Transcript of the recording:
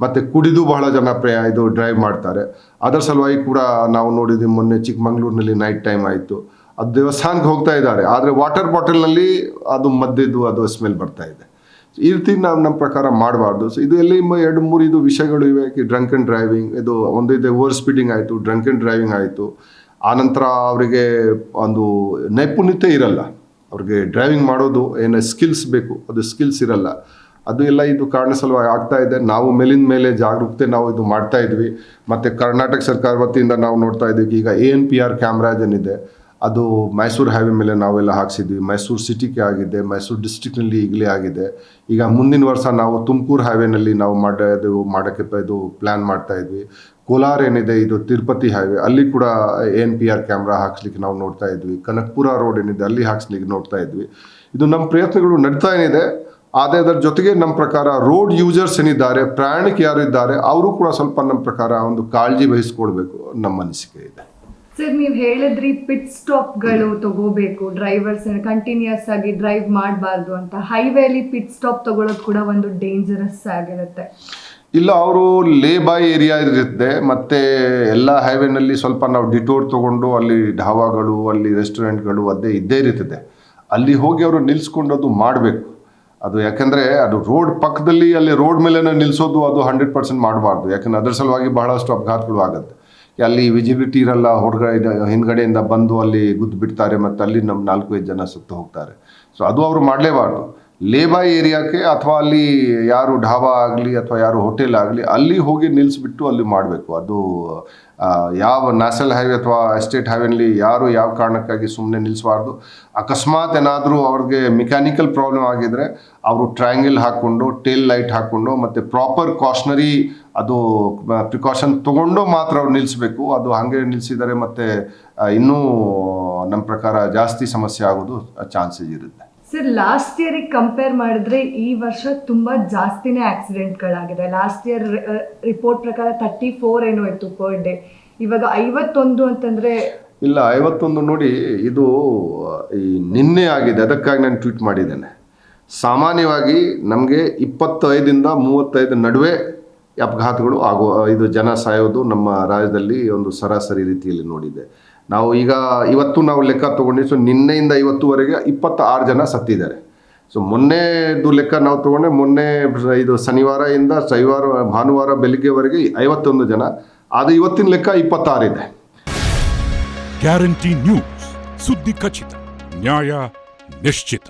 ಮತ್ತು ಕುಡಿದು ಬಹಳ ಜನ ಇದು ಡ್ರೈವ್ ಮಾಡ್ತಾರೆ. ಅದರ ಸಲುವಾಗಿ ಕೂಡ ನಾವು ನೋಡಿದ್ವಿ ಮೊನ್ನೆ ಚಿಕ್ಕಮಂಗ್ಳೂರಿನಲ್ಲಿ ನೈಟ್ ಟೈಮ್ ಆಯಿತು, ಅದು ದೇವಸ್ಥಾನಕ್ಕೆ ಹೋಗ್ತಾ ಇದ್ದಾರೆ, ಆದರೆ ವಾಟರ್ ಬಾಟಲ್ನಲ್ಲಿ ಅದು ಮದ್ದಿದ್ದು ಅದು ಸ್ಮೆಲ್ ಬರ್ತಾ ಇದೆ. ಈ ರೀತಿ ನಾವು ನಮ್ಮ ಪ್ರಕಾರ ಮಾಡಬಾರ್ದು. ಸೊ ಇದು ಎಲ್ಲಿ 2-3 ಇದು ವಿಷಯಗಳು ಇವೆ. ಡ್ರಂಕ್ ಆ್ಯಂಡ್ ಡ್ರೈವಿಂಗ್ ಇದು ಒಂದು ಇದೆ, ಓವರ್ ಸ್ಪೀಡಿಂಗ್ ಆಯಿತು, ಡ್ರಂಕ್ ಆ್ಯಂಡ್ ಡ್ರೈವಿಂಗ್ ಆಯಿತು. ಆನಂತರ ಅವರಿಗೆ ಒಂದು ನೈಪುಣ್ಯತೆ ಇರಲ್ಲ, ಅವ್ರಿಗೆ ಡ್ರೈವಿಂಗ್ ಮಾಡೋದು ಏನು ಸ್ಕಿಲ್ಸ್ ಬೇಕು, ಅದು ಸ್ಕಿಲ್ಸ್ ಇರಲ್ಲ. ಅದು ಎಲ್ಲ ಇದು ಕಾರಣ ಸಲುವಾಗಿ ಆಗ್ತಾ ಇದೆ. ನಾವು ಮೇಲಿನ ಮೇಲೆ ಜಾಗರೂಕತೆ ನಾವು ಇದು ಮಾಡ್ತಾ ಇದ್ವಿ. ಮತ್ತು ಕರ್ನಾಟಕ ಸರ್ಕಾರ ವತಿಯಿಂದ ನಾವು ನೋಡ್ತಾ ಇದ್ದೀವಿ ಈಗ ANPR ಕ್ಯಾಮ್ರಾಸ್ ಏನಿದೆ ಅದು ಮೈಸೂರು ಹೈವೇ ಮೇಲೆ ನಾವೆಲ್ಲ ಹಾಕ್ಸಿದ್ವಿ. ಮೈಸೂರು ಸಿಟಿಗೆ ಆಗಿದೆ, ಮೈಸೂರು ಡಿಸ್ಟ್ರಿಕ್ನಲ್ಲಿ ಈಗಲೇ ಆಗಿದೆ. ಈಗ ಮುಂದಿನ ವರ್ಷ ನಾವು ತುಮಕೂರು ಹೈವೇನಲ್ಲಿ ನಾವು ಮಾಡೋಕ್ಕೆ ಇದು ಪ್ಲ್ಯಾನ್ ಮಾಡ್ತಾ ಇದ್ವಿ. ಕೋಲಾರ ಏನಿದೆ ಇದು ತಿರುಪತಿ ಹೈವೇ, ಅಲ್ಲಿ ಕೂಡ ANPR ಕ್ಯಾಮ್ರಾ ಹಾಕ್ಸ್ಲಿಕ್ಕೆ ನಾವು ನೋಡ್ತಾ ಇದ್ವಿ. ಕನಕಪುರ ರೋಡ್ ಏನಿದೆ ಅಲ್ಲಿ ಹಾಕ್ಸ್ಲಿಕ್ಕೆ ನೋಡ್ತಾ ಇದ್ವಿ. ಇದು ನಮ್ಮ ಪ್ರಯತ್ನಗಳು ನಡೀತಾ ಏನಿದೆ. ಆದರೆ ಅದರ ಜೊತೆಗೆ ನಮ್ಮ ಪ್ರಕಾರ ರೋಡ್ ಯೂಸರ್ಸ್ ಏನಿದ್ದಾರೆ, ಪ್ರಯಾಣಿಕ ಯಾರು ಇದ್ದಾರೆ, ಅವರು ಕೂಡ ಸ್ವಲ್ಪ ನಮ್ಮ ಪ್ರಕಾರ ಒಂದು ಕಾಳಜಿ ವಹಿಸ್ಕೊಳ್ಬೇಕು, ನಮ್ಮ ಅನಿಸಿಕೆ ಇದೆ. ಸರ್, ನೀವು ಹೇಳಿದ್ರಿ ಪಿಟ್ ಸ್ಟಾಪ್ಗಳು ತಗೋಬೇಕು, ಡ್ರೈವರ್ಸ್ ಕಂಟಿನ್ಯೂಸ್ ಆಗಿ ಡ್ರೈವ್ ಮಾಡಬಾರ್ದು ಅಂತ. ಹೈವೇಲಿ ಪಿಟ್ ಸ್ಟಾಪ್ ತಗೊಳ್ಳೋದು ಕೂಡ ಒಂದು ಡೇಂಜರಸ್ ಆಗಿರುತ್ತೆ. ಇಲ್ಲ, ಅವರು ಲೇ ಬಾಯ್ ಏರಿಯಾ ಇರುತ್ತೆ, ಮತ್ತು ಎಲ್ಲ ಹೈವೇನಲ್ಲಿ ಸ್ವಲ್ಪ ನಾವು ಡಿಟೋರ್ ತೊಗೊಂಡು ಅಲ್ಲಿ ಢಾಬಾಗಳು, ಅಲ್ಲಿ ರೆಸ್ಟೋರೆಂಟ್ಗಳು ಅದೇ ಇದ್ದೇ ಇರ್ತದೆ. ಅಲ್ಲಿ ಹೋಗಿ ಅವರು ನಿಲ್ಲಿಸ್ಕೊಂಡು ಮಾಡಬೇಕು ಅದು. ಯಾಕೆಂದರೆ ಅದು ರೋಡ್ ಪಕ್ಕದಲ್ಲಿ ಅಲ್ಲಿ ರೋಡ್ ಮೇಲೆ ನಿಲ್ಲಿಸೋದು ಅದು 100% ಮಾಡಬಾರ್ದು. ಯಾಕಂದರೆ ಅದರ ಸಲುವಾಗಿ ಬಹಳಷ್ಟು ಅಪಘಾತಗಳು ಆಗುತ್ತೆ. ಅಲ್ಲಿ ವಿಜಿಬಿಲಿಟಿ ಇರಲ್ಲ, ಹಿಂದ್ಗಡೆಯಿಂದ ಬಂದು ಅಲ್ಲಿ ಗುದ್ದು ಬಿಡ್ತಾರೆ, ಮತ್ತು ಅಲ್ಲಿ ನಮ್ಮ 4-5 ಜನ ಸುತ್ತು ಹೋಗ್ತಾರೆ. ಸೊ ಅದು ಅವರು ಮಾಡಲೇಬಾರ್ದು. ಲೇಬಾಯ್ ಏರಿಯಾಕ್ಕೆ ಅಥವಾ ಅಲ್ಲಿ ಯಾರು ಢಾಬಾ ಆಗಲಿ ಅಥವಾ ಯಾರು ಹೋಟೆಲ್ ಆಗಲಿ ಅಲ್ಲಿ ಹೋಗಿ ನಿಲ್ಲಿಸ್ಬಿಟ್ಟು ಅಲ್ಲಿ ಮಾಡಬೇಕು. ಅದು ಯಾವ ನ್ಯಾಷನಲ್ ಹೈವೇ ಅಥವಾ ಎಸ್ಟೇಟ್ ಹೈವೇನಲ್ಲಿ ಯಾರು ಯಾವ ಕಾರಣಕ್ಕಾಗಿ ಸುಮ್ಮನೆ ನಿಲ್ಲಿಸಬಾರ್ದು. ಅಕಸ್ಮಾತ್ ಏನಾದರೂ ಅವ್ರಿಗೆ ಮೆಕ್ಯಾನಿಕಲ್ ಪ್ರಾಬ್ಲಮ್ ಆಗಿದರೆ ಅವರು ಟ್ರಯಾಂಗಲ್ ಹಾಕ್ಕೊಂಡು, ಟೇಲ್ ಲೈಟ್ ಹಾಕ್ಕೊಂಡು, ಮತ್ತು ಪ್ರಾಪರ್ ಕಾಷನರಿ ಅದು ಪ್ರಿಕಾಷನ್ ತೊಗೊಂಡು ಮಾತ್ರ ಅವ್ರು ನಿಲ್ಲಿಸಬೇಕು. ಅದು ಹಾಗೆ ನಿಲ್ಲಿಸಿದರೆ ಮತ್ತು ಇನ್ನೂ ನಮ್ಮ ಪ್ರಕಾರ ಜಾಸ್ತಿ ಸಮಸ್ಯೆ ಆಗೋದು ಚಾನ್ಸಸ್ ಇರುತ್ತೆ. ಸರ್, ಲಾಸ್ಟ್ ಇಯರಿಗೆ ಕಂಪೇರ್ ಮಾಡಿದ್ರೆ ಈ ವರ್ಷ ತುಂಬ ಜಾಸ್ತಿನೇ ಆಕ್ಸಿಡೆಂಟ್ಗಳಾಗಿದೆ. ಲಾಸ್ಟ್ ಇಯರ್ ರಿಪೋರ್ಟ್ ಪ್ರಕಾರ 34 ಏನೋ ಇತ್ತು ಪರ್ ಡೇ, ಇವಾಗ 51 ಅಂತಂದರೆ. ಇಲ್ಲ, 51 ನೋಡಿ, ಇದು ಈ ನಿನ್ನೆ ಆಗಿದೆ, ಅದಕ್ಕಾಗಿ ನಾನು ಟ್ವೀಟ್ ಮಾಡಿದ್ದೇನೆ. ಸಾಮಾನ್ಯವಾಗಿ ನಮಗೆ 25ರಿಂದ 35 ನಡುವೆ ಅಪಘಾತಗಳು ಇದು ಜನ ಸಾಯೋದು ನಮ್ಮ ರಾಜ್ಯದಲ್ಲಿ ಒಂದು ಸರಾಸರಿ ರೀತಿಯಲ್ಲಿ ನೋಡಿದೆ. ನಾವು ಇವತ್ತು ನಾವು ಲೆಕ್ಕ ತೊಗೊಂಡು, ಸೊ ನಿನ್ನೆಯಿಂದ ಇವತ್ತುವರೆಗೆ 26 ಜನ ಸತ್ತಿದ್ದಾರೆ. ಸೊ ಮೊನ್ನೆದು ಲೆಕ್ಕ ನಾವು ತೊಗೊಂಡೆ, ಮೊನ್ನೆ ಇದು ಶನಿವಾರದಿಂದ ಭಾನುವಾರ ಬೆಳಿಗ್ಗೆವರೆಗೆ 51 ಜನ, ಅದು ಇವತ್ತಿನ ಲೆಕ್ಕ 26 ಇದೆ. ಗ್ಯಾರಂಟಿ ನ್ಯೂಸ್, ಸುದ್ದಿ ಖಚಿತ, ನ್ಯಾಯ ನಿಶ್ಚಿತ.